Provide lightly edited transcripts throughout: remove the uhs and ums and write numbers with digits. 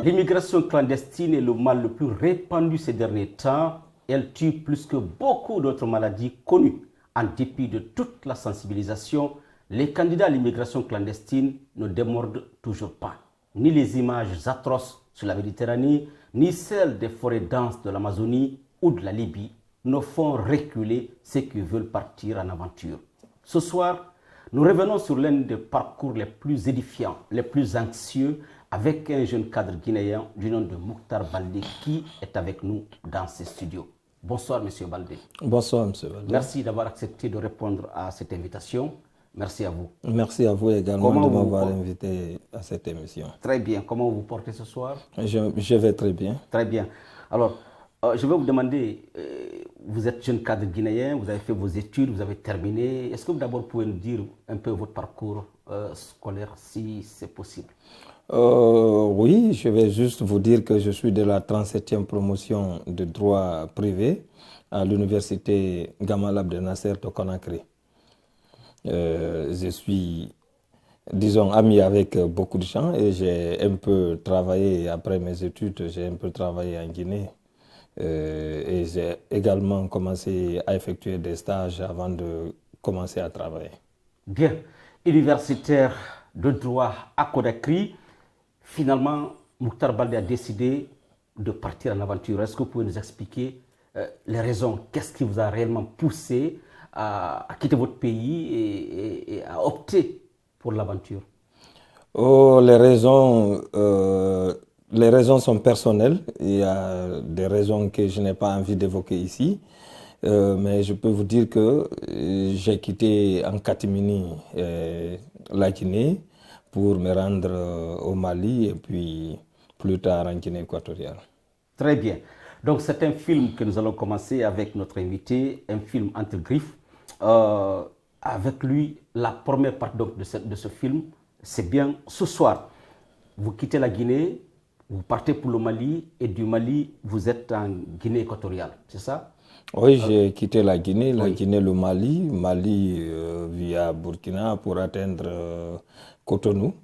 L'immigration clandestine est le mal le plus répandu ces derniers temps. Elle tue plus que beaucoup d'autres maladies connues. En dépit de toute la sensibilisation, les candidats à l'immigration clandestine ne démordent toujours pas. Ni les images atroces sur la Méditerranée, ni celles des forêts denses de l'Amazonie ou de la Libye ne font reculer ceux qui veulent partir en aventure. Ce soir, nous revenons sur l'un des parcours les plus édifiants, les plus anxieux, avec un jeune cadre guinéen du nom de Mouktar Baldé qui est avec nous dans ces studios. Bonsoir, Monsieur Baldé. Bonsoir, Monsieur Baldé. Merci d'avoir accepté de répondre à cette invitation. Merci à vous. Merci à vous également de m'avoir invité à cette émission. Très bien. Comment vous portez ce soir? Je vais très bien. Très bien. Alors, je vais vous demander, vous êtes jeune cadre guinéen, vous avez fait vos études, vous avez terminé. Est-ce que vous d'abord pouvez nous dire un peu votre parcours scolaire, si c'est possible? Oui, je vais juste vous dire que je suis de la 37e promotion de droit privé à l'université Gamal Abdel Nasser de Conakry. Je suis, disons, ami avec beaucoup de gens et j'ai un peu travaillé, après mes études, j'ai un peu travaillé en Guinée. Et j'ai également commencé à effectuer des stages avant de commencer à travailler. Bien, universitaire de droit à Conakry, finalement, Mouktar Baldé a décidé de partir en aventure. Est-ce que vous pouvez nous expliquer les raisons? Qu'est-ce qui vous a réellement poussé à quitter votre pays et à opter pour l'aventure? Oh, les raisons sont personnelles. Il y a des raisons que je n'ai pas envie d'évoquer ici. Mais je peux vous dire que j'ai quitté en catimini la Guinée pour me rendre au Mali et puis plus tard en Guinée équatoriale. Très bien. Donc c'est un film que nous allons commencer avec notre invité, un film entre griffes. Avec lui, la première partie de ce film, c'est bien ce soir. Vous quittez la Guinée, vous partez pour le Mali et du Mali, vous êtes en Guinée équatoriale, c'est ça? Oui, j'ai quitté la Guinée, le Mali via Burkina pour atteindre Cotonou.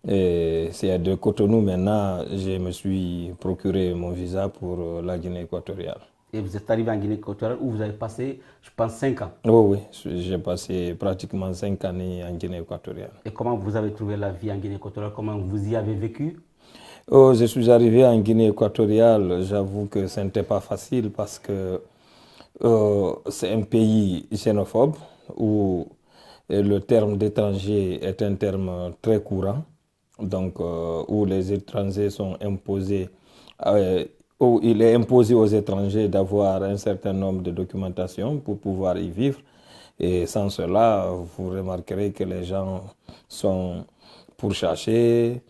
Et c'est de Cotonou maintenant, je me suis procuré mon visa pour la Guinée équatoriale. Et vous êtes arrivé en Guinée équatoriale où vous avez passé, je pense, 5 ans. Oui, j'ai passé pratiquement 5 années en Guinée équatoriale. Et comment vous avez trouvé la vie en Guinée équatoriale? Comment vous y avez vécu? Oh, je suis arrivé en Guinée équatoriale, j'avoue que ce n'était pas facile parce que c'est un pays xénophobe où le terme d'étranger est un terme très courant, donc où les étrangers sont imposés, où il est imposé aux étrangers d'avoir un certain nombre de documentations pour pouvoir y vivre. Et sans cela, vous remarquerez que les gens sont pourchassés,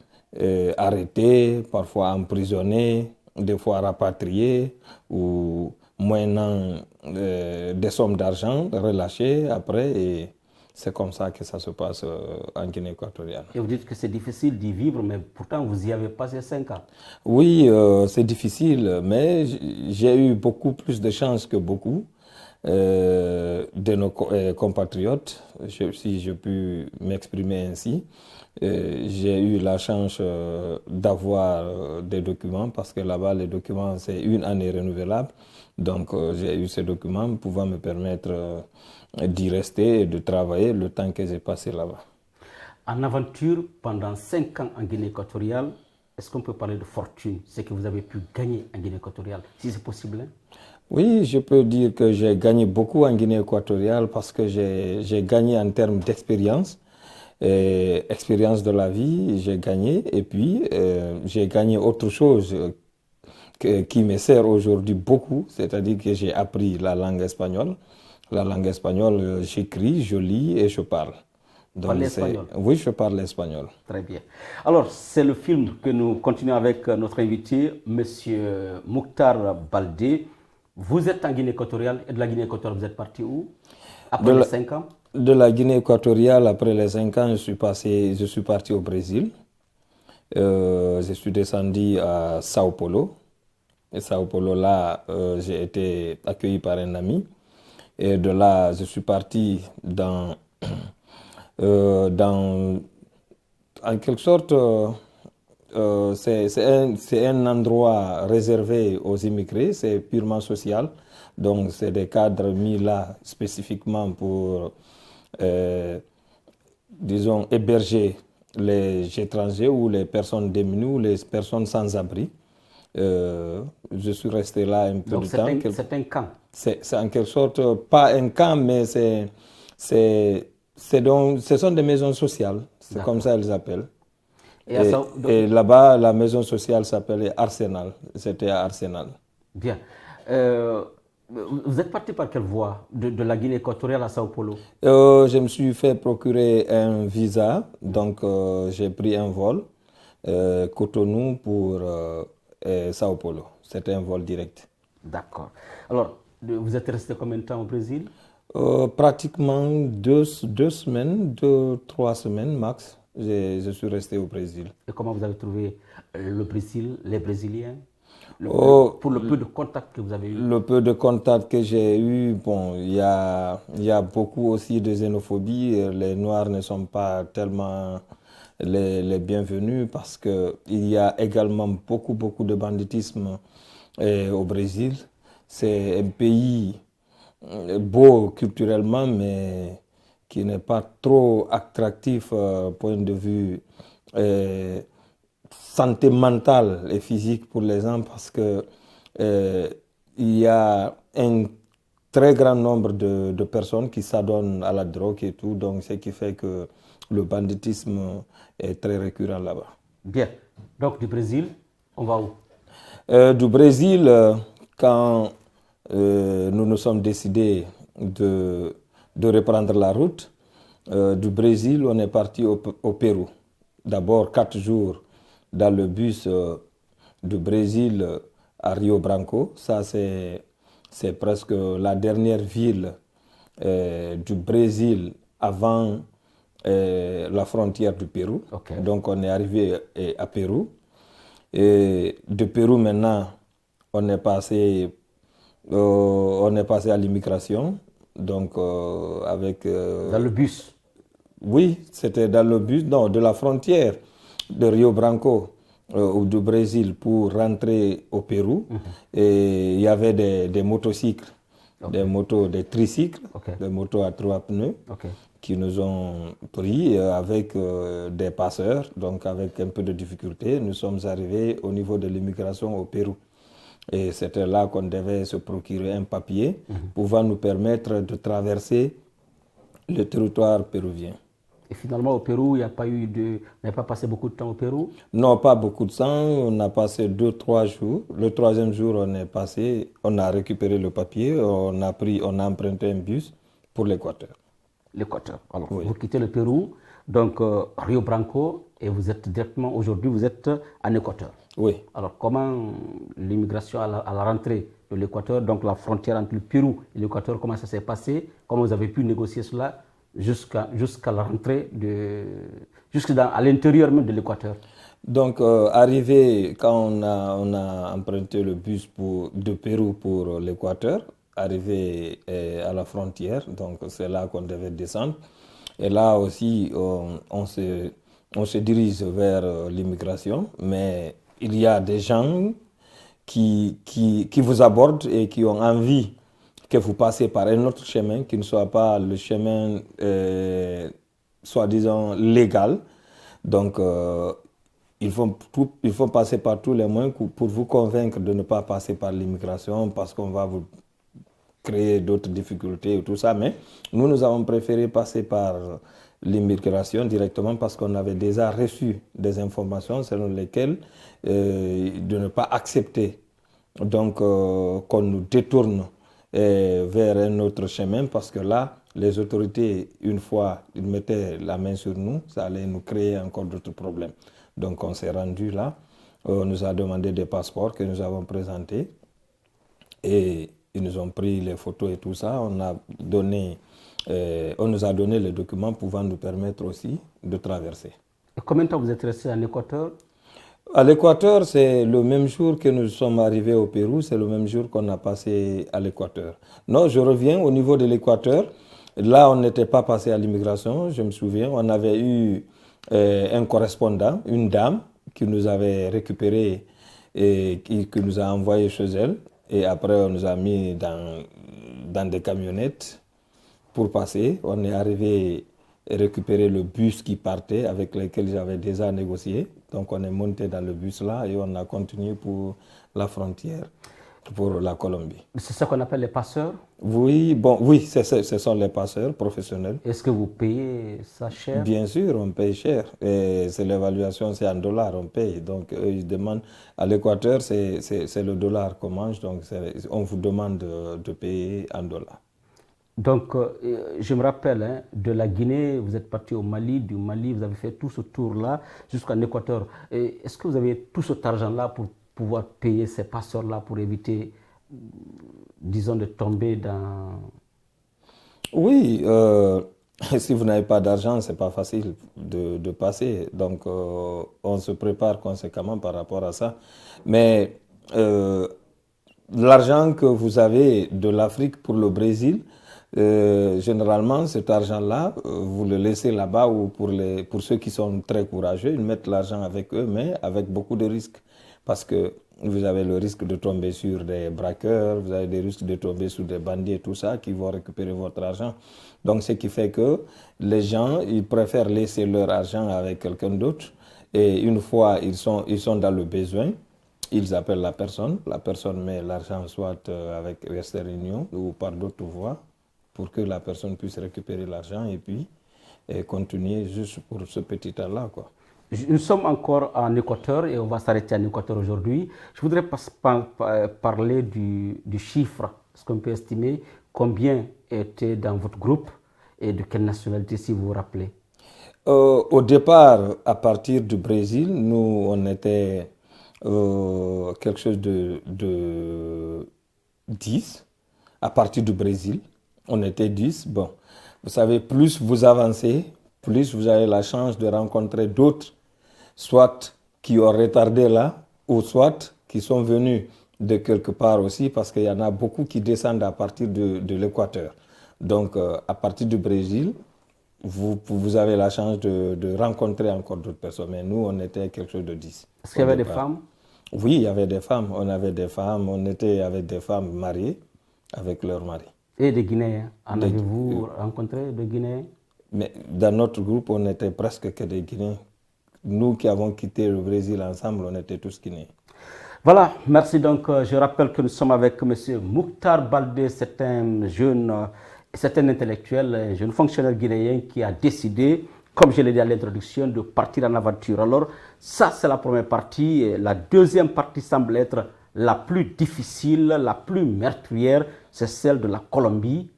arrêtés, parfois emprisonnés, des fois rapatriés ou moyennant des sommes d'argent relâchées après. Et c'est comme ça que ça se passe en Guinée équatoriale. Et vous dites que c'est difficile d'y vivre, mais pourtant vous y avez passé 5 ans. Oui, c'est difficile, mais j'ai eu beaucoup plus de chance que beaucoup de nos compatriotes, si je puis m'exprimer ainsi. J'ai eu la chance d'avoir des documents parce que là-bas, les documents, c'est une année renouvelable. Donc, j'ai eu ces documents pouvant me permettre d'y rester et de travailler le temps que j'ai passé là-bas. En aventure, pendant 5 ans en Guinée équatoriale, est-ce qu'on peut parler de fortune, ce que vous avez pu gagner en Guinée équatoriale, si c'est possible? Oui, je peux dire que j'ai gagné beaucoup en Guinée équatoriale parce que j'ai gagné en termes d'expérience. Expérience de la vie, j'ai gagné. Et puis, j'ai gagné autre chose qui me sert aujourd'hui beaucoup, c'est-à-dire que j'ai appris la langue espagnole. La langue espagnole, j'écris, je lis et je parle. Donc, l'espagnol? Oui, je parle l'espagnol. Très bien. Alors, c'est le film que nous continuons avec notre invité, Monsieur Mouktar Baldé. Vous êtes en Guinée équatoriale et de la Guinée équatoriale, vous êtes parti où après les 5 ans? De la Guinée équatoriale, après les 5 ans, je suis parti au Brésil. Je suis descendu à Sao Paulo. Et Sao Paulo, là, j'ai été accueilli par un ami. Et de là, je suis parti En quelque sorte, c'est un endroit réservé aux immigrés, c'est purement social. Donc, c'est des cadres mis là spécifiquement pour, disons, héberger les étrangers ou les personnes démunies ou les personnes sans abri. Je suis resté là un peu Donc de temps. c'est un camp. C'est en quelque sorte pas un camp, mais ce sont des maisons sociales. C'est comme ça elles appellent. Et là-bas, la maison sociale s'appelait Arsenal. C'était à Arsenal. Bien. Vous êtes parti par quelle voie de la Guinée équatoriale à Sao Paulo? Je me suis fait procurer un visa, donc j'ai pris un vol Cotonou pour Sao Paulo. C'était un vol direct. D'accord. Alors, vous êtes resté combien de temps au Brésil? Pratiquement 2 semaines, 3 semaines max. Je suis resté au Brésil. Et comment vous avez trouvé le Brésil, les Brésiliens? Pour le peu de contact que vous avez eu? Le peu de contact que j'ai eu, bon, il y a beaucoup aussi de xénophobie. Les Noirs ne sont pas tellement les bienvenus parce qu'il y a également beaucoup de banditisme au Brésil. C'est un pays beau culturellement, mais qui n'est pas trop attractif point de vue santé mentale et physique pour les gens parce que il y a un très grand nombre de personnes qui s'adonnent à la drogue et tout, donc ce qui fait que le banditisme est très récurrent là-bas. Bien. Donc du Brésil, on va où? Du Brésil, quand nous nous sommes décidés de reprendre la route, du Brésil, on est parti au Pérou. D'abord 4 jours dans le bus du Brésil à Rio Branco. Ça, c'est presque la dernière ville du Brésil avant la frontière du Pérou. Okay. Donc, on est arrivé à Pérou. Et de Pérou, maintenant, on est passé à l'immigration. Donc, avec... dans le bus? Oui, c'était dans le bus, non, de la frontière de Rio Branco ou du Brésil pour rentrer au Pérou. Et il y avait des motocycles, des tricycles, des motos à 3 pneus qui nous ont pris avec des passeurs. Donc avec un peu de difficulté, nous sommes arrivés au niveau de l'immigration au Pérou. Et c'était là qu'on devait se procurer un papier pouvant nous permettre de traverser le territoire péruvien. Et finalement, au Pérou, il n'y a pas eu vous n'avez pas passé beaucoup de temps au Pérou? Non, pas beaucoup de temps. On a passé 2-3 jours. Le 3e jour, on a récupéré le papier, on a emprunté un bus pour l'Équateur. L'Équateur. Alors, oui. Vous quittez le Pérou, donc Rio Branco, et vous êtes directement, aujourd'hui, vous êtes en Équateur. Oui. Alors, comment l'immigration à la rentrée de l'Équateur, donc la frontière entre le Pérou et l'Équateur, comment ça s'est passé? Comment vous avez pu négocier cela jusqu'à la rentrée, à l'intérieur même de l'Équateur? Donc, arrivé, quand on a emprunté le bus de Pérou pour l'Équateur, arrivé à la frontière, donc c'est là qu'on devait descendre. Et là aussi, on se dirige vers l'immigration, mais il y a des gens qui vous abordent et qui ont envie que vous passez par un autre chemin qui ne soit pas le chemin soi-disant légal. Donc, il faut passer par tous les moyens pour vous convaincre de ne pas passer par l'immigration parce qu'on va vous créer d'autres difficultés et tout ça. Mais nous avons préféré passer par l'immigration directement parce qu'on avait déjà reçu des informations selon lesquelles de ne pas accepter donc qu'on nous détourne vers un autre chemin parce que là, les autorités, une fois ils mettaient la main sur nous, ça allait nous créer encore d'autres problèmes. Donc on s'est rendu là, on nous a demandé des passeports que nous avons présentés et ils nous ont pris les photos et tout ça. On nous a donné les documents pouvant nous permettre aussi de traverser. Et combien de temps vous êtes resté en Équateur? À l'Équateur, c'est le même jour que nous sommes arrivés au Pérou, c'est le même jour qu'on a passé à l'Équateur. Non, je reviens au niveau de l'Équateur. Là, on n'était pas passé à l'immigration, je me souviens. On avait eu un correspondant, une dame qui nous avait récupéré et qui nous a envoyé chez elle. Et après, on nous a mis dans des camionnettes pour passer. On est arrivé à récupérer le bus qui partait avec lequel j'avais déjà négocié. Donc on est monté dans le bus là et on a continué pour la frontière, pour la Colombie. C'est ça qu'on appelle les passeurs? Oui, bon, oui, ce sont les passeurs professionnels. Est-ce que vous payez ça cher? Bien sûr, on paye cher. Et c'est l'évaluation, c'est en dollars, on paye. Donc ils demandent, à l'Équateur, c'est le dollar qu'on mange, donc on vous demande de payer en dollars. Donc, je me rappelle, hein, de la Guinée, vous êtes parti au Mali, du Mali, vous avez fait tout ce tour-là jusqu'en Équateur. Est-ce que vous avez tout cet argent-là pour pouvoir payer ces passeurs-là pour éviter, disons, de tomber dans... Oui, si vous n'avez pas d'argent, c'est pas facile de passer. Donc, on se prépare conséquemment par rapport à ça. Mais l'argent que vous avez de l'Afrique pour le Brésil, généralement, cet argent-là, vous le laissez là-bas ou pour ceux qui sont très courageux, ils mettent l'argent avec eux, mais avec beaucoup de risques. Parce que vous avez le risque de tomber sur des braqueurs, vous avez des risques de tomber sur des bandits et tout ça qui vont récupérer votre argent. Donc, ce qui fait que les gens, ils préfèrent laisser leur argent avec quelqu'un d'autre. Et une fois ils sont dans le besoin, ils appellent la personne met l'argent soit avec Western Union ou par d'autres voies, pour que la personne puisse récupérer l'argent et puis continuer juste pour ce petit temps-là, quoi. Nous sommes encore en Équateur et on va s'arrêter en Équateur aujourd'hui. Je voudrais parler du chiffre. Est-ce qu'on peut estimer combien était dans votre groupe et de quelle nationalité, si vous vous rappelez? Au départ, à partir du Brésil, nous, on était quelque chose de 10. À partir du Brésil, on était 10. Bon, vous savez, plus vous avancez, plus vous avez la chance de rencontrer d'autres, soit qui ont retardé là, ou soit qui sont venus de quelque part aussi, parce qu'il y en a beaucoup qui descendent à partir de l'Équateur. Donc, à partir du Brésil, vous avez la chance de rencontrer encore d'autres personnes. Mais nous, on était quelque chose de 10. Est-ce qu'il y avait des femmes? Oui, il y avait des femmes. On avait des femmes. On était avec des femmes mariées avec leurs maris. Et des Guinéens? En avez-vous rencontré des Guinéens? Mais dans notre groupe, on n'était presque que des Guinéens. Nous qui avons quitté le Brésil ensemble, on était tous Guinéens. Voilà, merci. Donc, je rappelle que nous sommes avec M. Mouktar Baldé, c'est un jeune intellectuel, un jeune fonctionnaire guinéen qui a décidé, comme je l'ai dit à l'introduction, de partir en aventure. Alors, ça, c'est la première partie. La deuxième partie semble être la plus difficile, la plus meurtrière, c'est celle de la Colombie,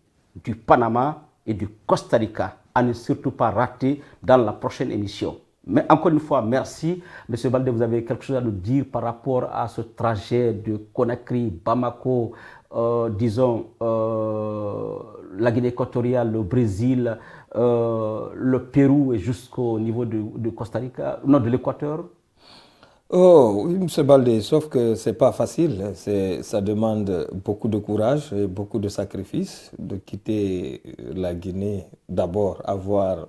du Panama et du Costa Rica. À ne surtout pas rater dans la prochaine émission. Mais encore une fois, merci. Monsieur Baldé, vous avez quelque chose à nous dire par rapport à ce trajet de Conakry, Bamako, la Guinée équatoriale, le Brésil, le Pérou et jusqu'au niveau de Costa Rica, non, de l'Équateur? Oh, oui, M. Baldé, sauf que ce n'est pas facile. Ça demande beaucoup de courage et beaucoup de sacrifices de quitter la Guinée. D'abord, avoir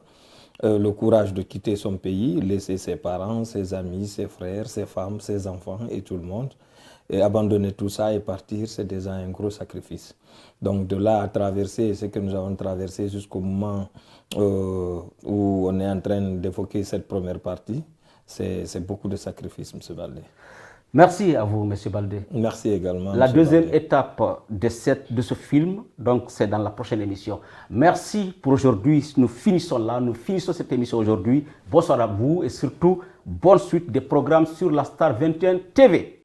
le courage de quitter son pays, laisser ses parents, ses amis, ses frères, ses femmes, ses enfants et tout le monde. Et abandonner tout ça et partir, c'est déjà un gros sacrifice. Donc de là à traverser ce que nous avons traversé jusqu'au moment où on est en train d'évoquer cette première partie, c'est beaucoup de sacrifices, M. Baldé. Merci à vous, M. Baldé. Merci également. La deuxième étape de ce film, donc c'est dans la prochaine émission. Merci pour aujourd'hui. Nous finissons là, nous finissons cette émission aujourd'hui. Bonsoir à vous et surtout, bonne suite des programmes sur la Star 21 TV.